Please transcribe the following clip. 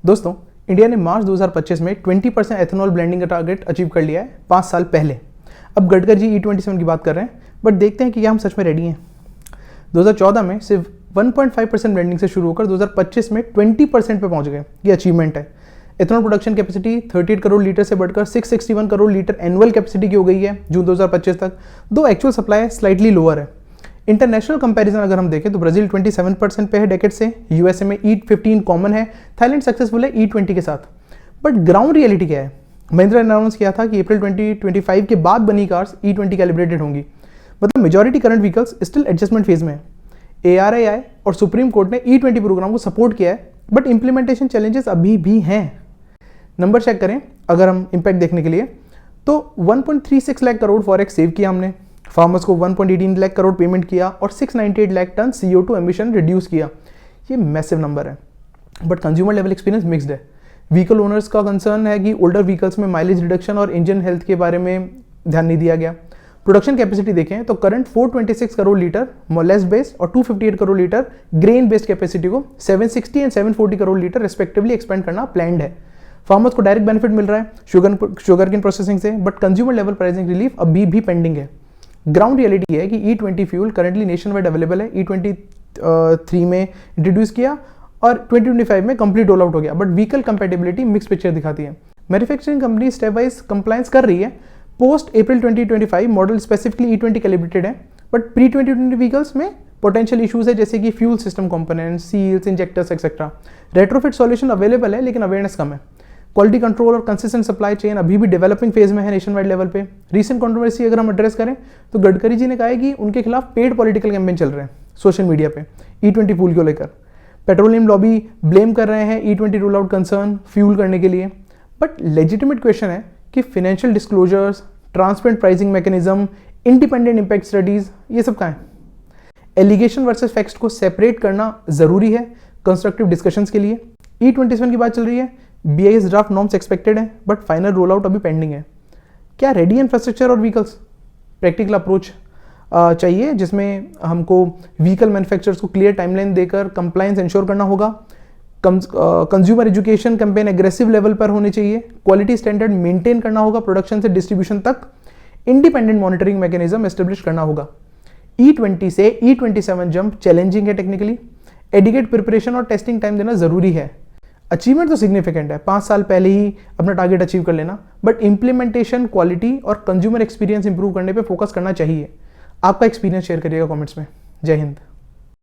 दोस्तों, इंडिया ने मार्च 2025 में 20% एथेनॉल ब्लेंडिंग का टारगेट अचीव कर लिया है 5 साल पहले। अब गडकरी जी E27 की बात कर रहे हैं, बट देखते हैं कि क्या हम सच में रेडी हैं। 2014 में सिर्फ 1.5% ब्लेंडिंग से शुरू होकर 2025 में 20% पे पहुंच गए। ये अचीवमेंट है। Ethanol production capacity 38 crore litre से बढ़कर 661 करोड़ लीटर एनुअल कैपेसिटी की हो गई है जून 2025 तक, दो एक्चुअल सप्लाई स्लाइटली लोअर है। इंटरनेशनल कंपैरिजन अगर हम देखें तो ब्राजील 27% पे है डेकेड से, यूएसए में E15 कॉमन है, थाईलैंड सक्सेसफुल है E20 के साथ। बट ग्राउंड रियलिटी क्या है? महिंद्रा ने अनाउंस किया था कि अप्रैल 2025 के बाद बनी कार्स E20 कैलिब्रेटेड होंगी। मतलब majority current vehicles still adjustment phase में है। ARAI और सुप्रीम कोर्ट ने E20 प्रोग्राम को सपोर्ट किया है, बट इंप्लीमेंटेशन चैलेंजेस अभी भी हैं। नंबर चेक करें अगर हम इम्पैक्ट देखने के लिए तो 1.36 लाख करोड़ फॉरेक्स सेव किया हमने, फार्मर्स को 1.18 लाख करोड़ पेमेंट किया और 698 lakh ton CO2 emission reduce किया। ये मैसिव नंबर है, but consumer level experience mixed है। व्हीकल ओनर्स का कंसर्न है कि ओल्डर व्हीकल्स में माइलेज रिडक्शन और इंजन हेल्थ के बारे में ध्यान नहीं दिया गया। प्रोडक्शन कैपेसिटी देखें तो करंट 426 करोड़ लीटर मोलेस बेस्ड और 258 crore litre grain based capacity को 760 and 740 crore litre respectively expand करना प्लान्ड है। फार्मर्स को डायरेक्ट बेनिफिट मिल रहा है शुगर केन प्रोसेसिंग से, but consumer level pricing relief अभी भी पेंडिंग है। ग्राउंड रियलिटी है कि E20 fuel currently nation wide available है। E23 में इंट्रोड्यूस किया और 2025 में कंप्लीट रोल आउट हो गया, but vehicle compatibility mix picture दिखाती है। Manufacturing company stepwise compliance कर रही है। Post April 2025 model specifically E20 calibrated है, बट प्री 2020 व्हीकल्स में पोटेंशियल इशूज है, जैसे कि fuel system components, seals, injectors etcetera. Retrofit solution available है, लेकिन अवेयरनेस कम है। क्वालिटी कंट्रोल और कंसिस्टेंट सप्लाई चेन अभी भी डेवलपिंग फेज में है नेशन वाइड लेवल पे। रीसेंट कंट्रोवर्सी अगर हम एड्रेस करें तो गडकरी जी ने कहा है कि उनके खिलाफ पेड पॉलिटिकल कैंपेन चल रहे हैं सोशल मीडिया पे E20 फ्यूल को लेकर। पेट्रोलियम लॉबी ब्लेम कर रहे हैं E20 roll out concern fuel करने के लिए, बट लेजिटिमेट क्वेश्चन है कि financial disclosures, transparent pricing mechanism, independent impact studies, ये सब कहाँ है? एलिगेशन वर्सेस फैक्ट्स को सेपरेट करना जरूरी है कंस्ट्रक्टिव डिस्कशंस के लिए। E27 की बात चल रही है, BIS ड्राफ्ट नॉर्म्स एक्सपेक्टेड है, बट फाइनल रोल आउट अभी पेंडिंग है। क्या रेडी इंफ्रास्ट्रक्चर और व्हीकल्स? प्रैक्टिकल अप्रोच चाहिए, जिसमें हमको व्हीकल मैन्युफैक्चरर्स को क्लियर टाइमलाइन देकर कंप्लायंस इंश्योर करना होगा। Consumer education campaign aggressive level पर होने चाहिए। क्वालिटी स्टैंडर्ड मेंटेन करना होगा प्रोडक्शन से डिस्ट्रीब्यूशन तक। इंडिपेंडेंट मॉनिटरिंग मैकेनिज्म एस्टेब्लिश करना होगा। E20 से E27 जंप चैलेंजिंग है टेक्निकली। एडिकेट प्रिपरेशन और टेस्टिंग टाइम देना जरूरी है। अचीवमेंट तो सिग्निफिकेंट है, 5 साल पहले ही अपना टारगेट अचीव कर लेना, बट इंप्लीमेंटेशन, क्वालिटी और कंज्यूमर एक्सपीरियंस इंप्रूव करने पे फोकस करना चाहिए। आपका एक्सपीरियंस शेयर करिएगा कमेंट्स में। जय हिंद।